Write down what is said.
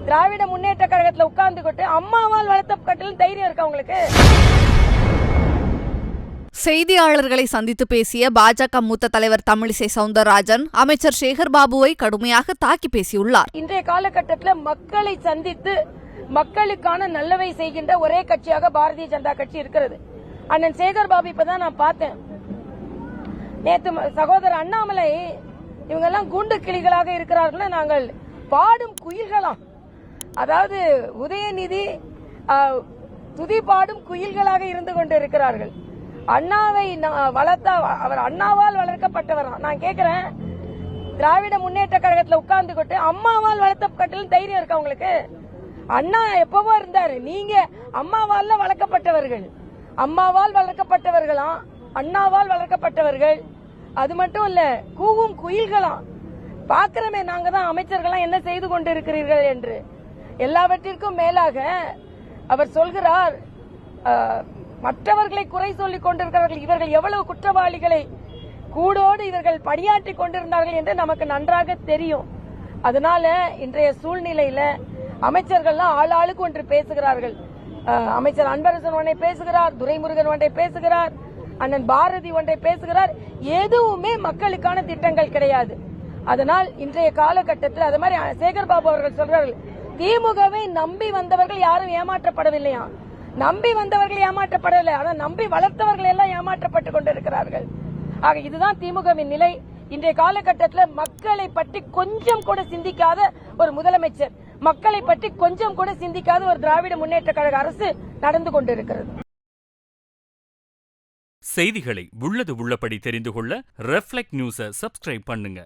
திராவிட முன்னேற்ற கழகத்துல உட்கார்ந்துகிட்டு அம்மாவால் வளர்த்த கட்டிலும் தைரியம் இருக்கா உங்களுக்கு? செய்தியாளர்களை சந்தித்து பேசிய பாஜக மூத்த தலைவர் தமிழிசை சவுந்தரராஜன் அமைச்சர் சேகர் பாபுவை கடுமையாக தாக்கி பேசியுள்ளார். இன்றைய காலகட்டத்தில் மக்களை சந்தித்து மக்களுக்கான நல்லவை செய்கின்ற ஒரே கட்சியாக பாரதிய ஜனதா கட்சி இருக்கிறது. அண்ணன் சேகர் பாபு இப்பதான் நான் பார்த்தேன். நேற்று சகோதரர் அண்ணாமலை இவங்க எல்லாம் குண்டு கிளிகளாக இருக்கிறார்கள், நாங்கள் பாடும் குயில்களாம். அதாவது உதயநிதி துதி பாடும் குயில்களாக இருந்து கொண்டு இருக்கிறார்கள். அண்ணாவை வளர்த்தா அவர் அண்ணாவால் வளர்க்கப்பட்டவர். நான் கேட்கிறேன், திராவிட முன்னேற்ற கழகத்துல உட்கார்ந்துகிட்டு அம்மாவால் வளர்த்த கட்டிலும் தைரியம் இருக்கா உங்களுக்கு? அண்ணா எப்பவோ இருந்தாரு, நீங்க அம்மாவால் வளர்க்கப்பட்டவர்கள், அம்மாவால் வளர்க்கப்பட்டவர்களாம், அண்ணாவால் வளர்க்கப்பட்டவர்கள். அது மட்டும் இல்ல, கூவும் குயில்களாம். பாக்கிறமே நாங்க தான் அமைச்சர்கள்லாம் என்ன செய்து கொண்டிருக்கிறீர்கள் என்று. எல்லாவற்றிற்கும் மேலாக அவர் சொல்கிறார், மற்றவர்களை குறை சொல்லிக் கொண்டிருக்கிறார்கள், இவர்கள் எவ்வளவு குற்றவாளிகளை கூடோடு இவர்கள் பணியாற்றி கொண்டிருந்தார்கள் என்று நமக்கு நன்றாக தெரியும். அதனால இன்றைய சூழ்நிலையில அமைச்சர்கள்லாம் ஆளாளுக்கு ஒன்று பேசுகிறார்கள். அமைச்சர் அன்பரசன் ஒன்றை பேசுகிறார், துரைமுருகன் ஒன்றை பேசுகிறார், அண்ணன் பாரதி ஒன்றை பேசுகிறார். எதுவுமே மக்களுக்கான திட்டங்கள் கிடையாது. அதனால் இன்றைய காலகட்டத்தில் அது மாதிரி சேகர் பாபு அவர்கள் சொல்றார்கள், திமுகவை நம்பி வந்தவர்கள் யாரும் ஏமாற்றப்படவில்லையா? நம்பி வந்தவர்கள் ஏமாற்றப்படவில்லை, ஆனால் நம்பி வளர்த்தவர்கள் எல்லாம் ஏமாற்றப்பட்டுக் கொண்டிருக்கிறார்கள். ஆக இதுதான் திமுகவின் நிலை. இன்றைய காலகட்டத்தில் மக்களை பற்றி கொஞ்சம் கூட சிந்திக்காத ஒரு முதலமைச்சர், மக்களை பற்றி கொஞ்சம் கூட சிந்திக்காத ஒரு திராவிட முன்னேற்ற கழக அரசு நடந்து கொண்டிருக்கிறது. செய்திகளை உள்ளது உள்ளபடி தெரிந்து கொள்ள ரெஃப்ளெக்ட் நியூஸை சப்ஸ்கிரைப் பண்ணுங்க.